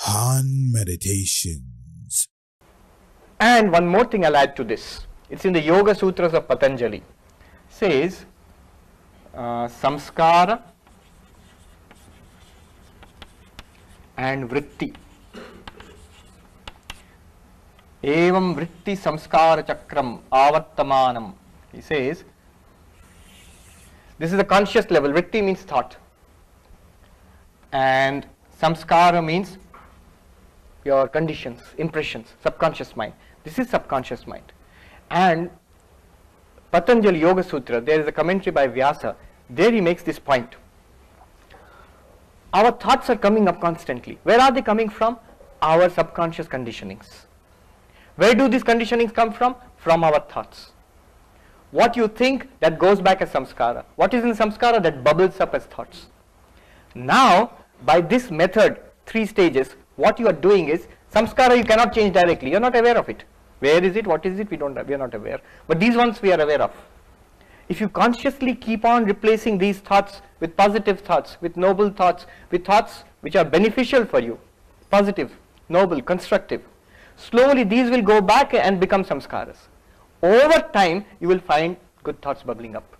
Han Meditations. And one more thing I'll add to this. It's in the Yoga Sutras of Patanjali. It says, samskara and vritti. Evam vritti samskara chakram avartamanam. He says, this is the conscious level. Vritti means thought. And samskara means your conditions, impressions, subconscious mind. This is subconscious mind. And Patanjali Yoga Sutra, there is a commentary by Vyasa. There he makes this point. Our thoughts are coming up constantly. Where are they coming from? Our subconscious conditionings. Where do these conditionings come from? From our thoughts. What you think, that goes back as samskara. What is in samskara? That bubbles up as thoughts. Now, by this method, 3 stages, what you are doing is, samskara you cannot change directly. You are not aware of it. Where is it? What is it? We are not aware. But these ones we are aware of. If you consciously keep on replacing these thoughts with positive thoughts, with noble thoughts, with thoughts which are beneficial for you, positive, noble, constructive, slowly these will go back and become samskaras. Over time, you will find good thoughts bubbling up.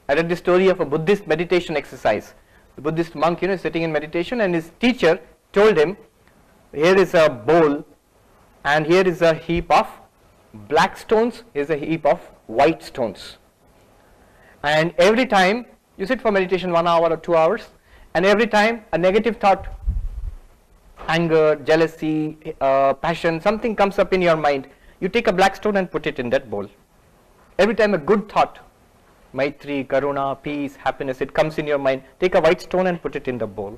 I read the story of a Buddhist meditation exercise. The Buddhist monk, is sitting in meditation, and his teacher told him, here is a bowl, and here is a heap of black stones, here is a heap of white stones. And every time you sit for meditation 1 hour or 2 hours, and every time a negative thought, anger, jealousy, passion, something comes up in your mind, you take a black stone and put it in that bowl. Every time a good thought, Maitri, Karuna, peace, happiness, it comes in your mind, take a white stone and put it in the bowl.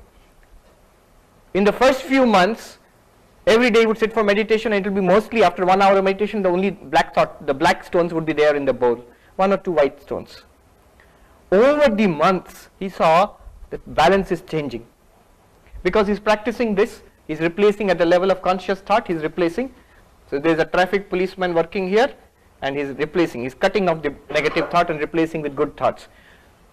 In the first few months, every day you would sit for meditation, and it will be mostly after 1 hour of meditation, the only black thought, the black stones would be there in the bowl, 1 or 2 white stones. Over the months, he saw that balance is changing. Because he's practicing this, he's replacing at the level of conscious thought, he's replacing. So there's a traffic policeman working here, and he's replacing, he's cutting off the negative thought and replacing with good thoughts.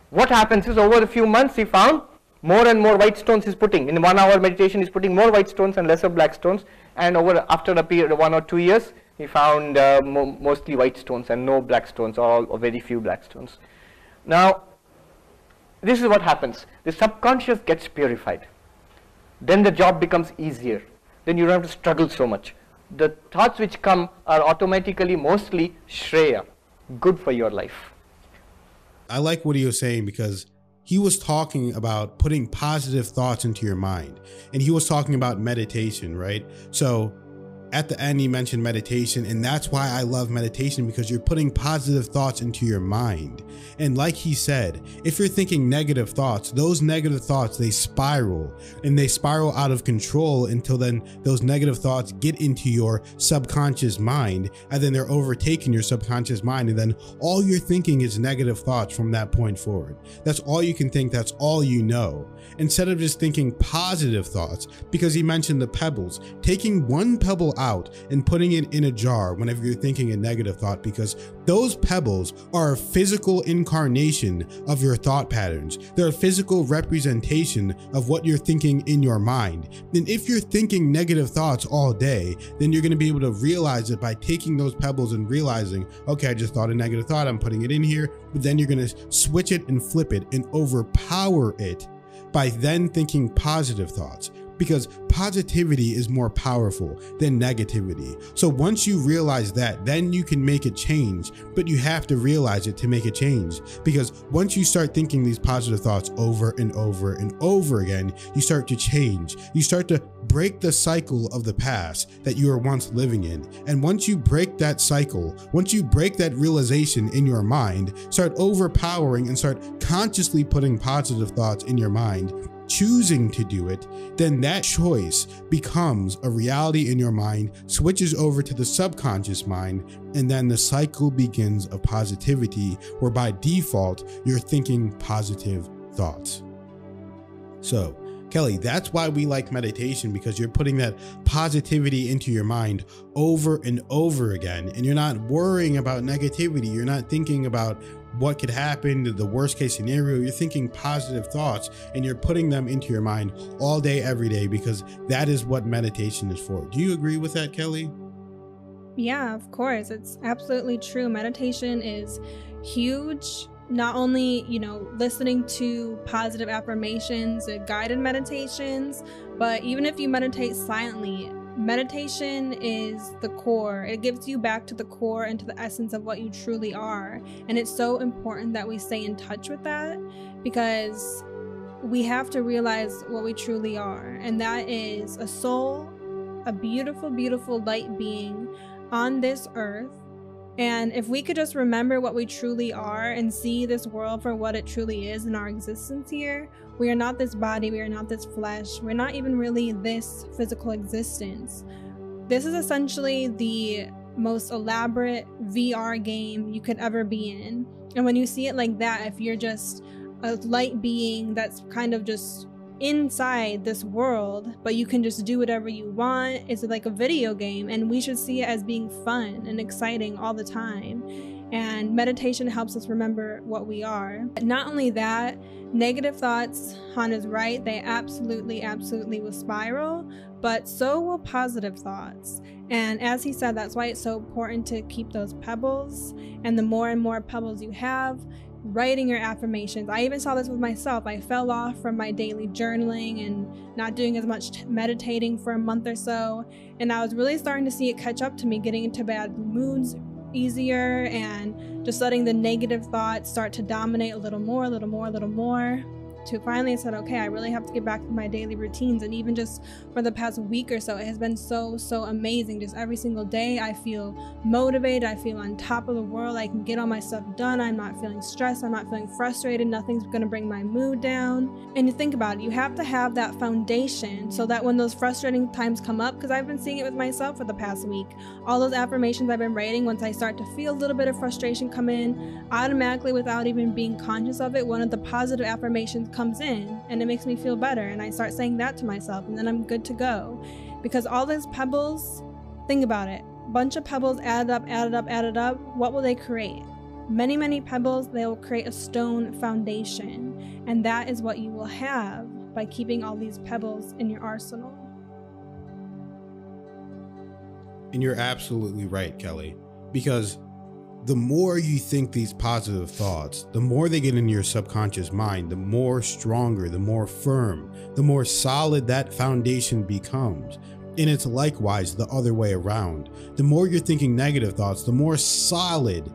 What happens is, over a few months, he found more and more white stones he's putting. In 1 hour meditation, he's putting more white stones and lesser black stones. And after a period of 1 or 2 years, he found mostly white stones and no black stones, or very few black stones. Now, this is what happens. The subconscious gets purified. Then the job becomes easier. Then you don't have to struggle so much. The thoughts which come are automatically mostly shreya, good for your life. I like what he was saying, because he was talking about putting positive thoughts into your mind, and he was talking about meditation, right? So at the end, he mentioned meditation, and that's why I love meditation, because you're putting positive thoughts into your mind. And like he said, if you're thinking negative thoughts, those negative thoughts, they spiral, and they spiral out of control until then those negative thoughts get into your subconscious mind, and then they're overtaking your subconscious mind, and then all you're thinking is negative thoughts from that point forward. That's all you can think, that's all you know. Instead of just thinking positive thoughts, because he mentioned the pebbles, taking one pebble out and putting it in a jar whenever you're thinking a negative thought, because those pebbles are a physical incarnation of your thought patterns. They're a physical representation of what you're thinking in your mind. And if you're thinking negative thoughts all day, then you're going to be able to realize it by taking those pebbles and realizing, okay, I just thought a negative thought, I'm putting it in here. But then you're going to switch it and flip it and overpower it by then thinking positive thoughts, because positivity is more powerful than negativity. So once you realize that, then you can make a change, but you have to realize it to make a change, because once you start thinking these positive thoughts over and over and over again, you start to change. You start to break the cycle of the past that you were once living in. And once you break that cycle, once you break that realization in your mind, start overpowering and start consciously putting positive thoughts in your mind, choosing to do it, then that choice becomes a reality in your mind, switches over to the subconscious mind, and then the cycle begins of positivity, where by default, you're thinking positive thoughts. So, Kelly, that's why we like meditation, because you're putting that positivity into your mind over and over again, and you're not worrying about negativity. You're not thinking about what could happen, the worst case scenario. You're thinking positive thoughts and you're putting them into your mind all day, every day, because that is what meditation is for. Do you agree with that, Kelly? Yeah, of course. It's absolutely true. Meditation is huge. Not only, listening to positive affirmations, guided meditations, but even if you meditate silently, meditation is the core. It gives you back to the core and to the essence of what you truly are. And it's so important that we stay in touch with that, because we have to realize what we truly are. And that is a soul, a beautiful, beautiful light being on this earth. And if we could just remember what we truly are and see this world for what it truly is in our existence here, we are not this body, we are not this flesh, we're not even really this physical existence. This is essentially the most elaborate VR game you could ever be in. And when you see it like that, if you're just a light being that's kind of just inside this world, but you can just do whatever you want, it's like a video game, and we should see it as being fun and exciting all the time. And meditation helps us remember what we are. Not only that, negative thoughts, Han is right, they absolutely will spiral, but so will positive thoughts. And as he said, that's why it's so important to keep those pebbles, and the more and more pebbles you have, writing your affirmations. I even saw this with myself. I fell off from my daily journaling and not doing as much meditating for a month or so, and I was really starting to see it catch up to me, getting into bad moods easier, and just letting the negative thoughts start to dominate a little more, to finally I said, okay, I really have to get back to my daily routines. And even just for the past week or so, it has been so amazing. Just every single day I feel motivated, I feel on top of the world, I can get all my stuff done, I'm not feeling stressed, I'm not feeling frustrated, nothing's gonna bring my mood down. And you think about it, you have to have that foundation so that when those frustrating times come up, because I've been seeing it with myself for the past week, all those affirmations I've been writing, once I start to feel a little bit of frustration come in, automatically without even being conscious of it, one of the positive affirmations comes in and it makes me feel better, and I start saying that to myself, and then I'm good to go. Because all those pebbles, think about it, bunch of pebbles added up, what will they create? Many pebbles. They will create a stone foundation, and that is what you will have by keeping all these pebbles in your arsenal. And you're absolutely right, Kelly, because the more you think these positive thoughts, the more they get into your subconscious mind, the more stronger, the more firm, the more solid that foundation becomes. And it's likewise the other way around. The more you're thinking negative thoughts, the more solid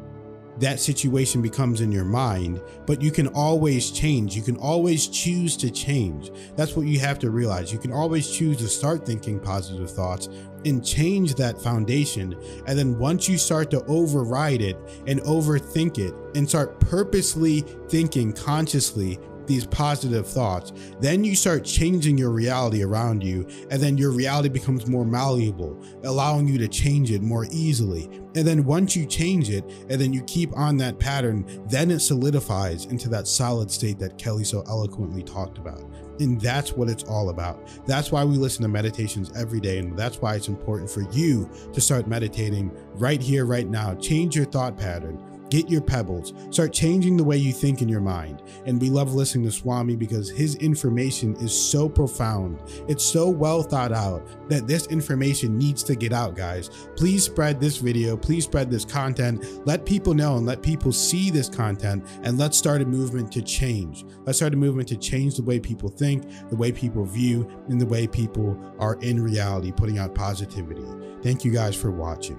that situation becomes in your mind, but you can always change. You can always choose to change. That's what you have to realize. You can always choose to start thinking positive thoughts and change that foundation. And then once you start to override it and overthink it and start purposely thinking consciously these positive thoughts, then you start changing your reality around you, and then your reality becomes more malleable, allowing you to change it more easily. And then once you change it and then you keep on that pattern, then it solidifies into that solid state that Kelly so eloquently talked about. And that's what it's all about. That's why we listen to meditations every day, and that's why it's important for you to start meditating right here, right now. Change your thought pattern. Get your pebbles, start changing the way you think in your mind. And we love listening to Swami because his information is so profound. It's so well thought out that this information needs to get out, guys. Please spread this video, please spread this content. Let people know and let people see this content, and let's start a movement to change. Let's start a movement to change the way people think, the way people view, and the way people are in reality, putting out positivity. Thank you guys for watching.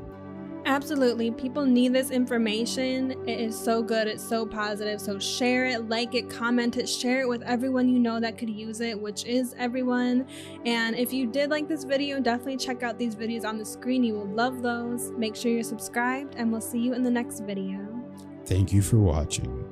Absolutely. People need this information. It is so good. It's so positive. So share it, like it, comment it, share it with everyone you know that could use it, which is everyone. And if you did like this video, definitely check out these videos on the screen. You will love those. Make sure you're subscribed, and we'll see you in the next video. Thank you for watching.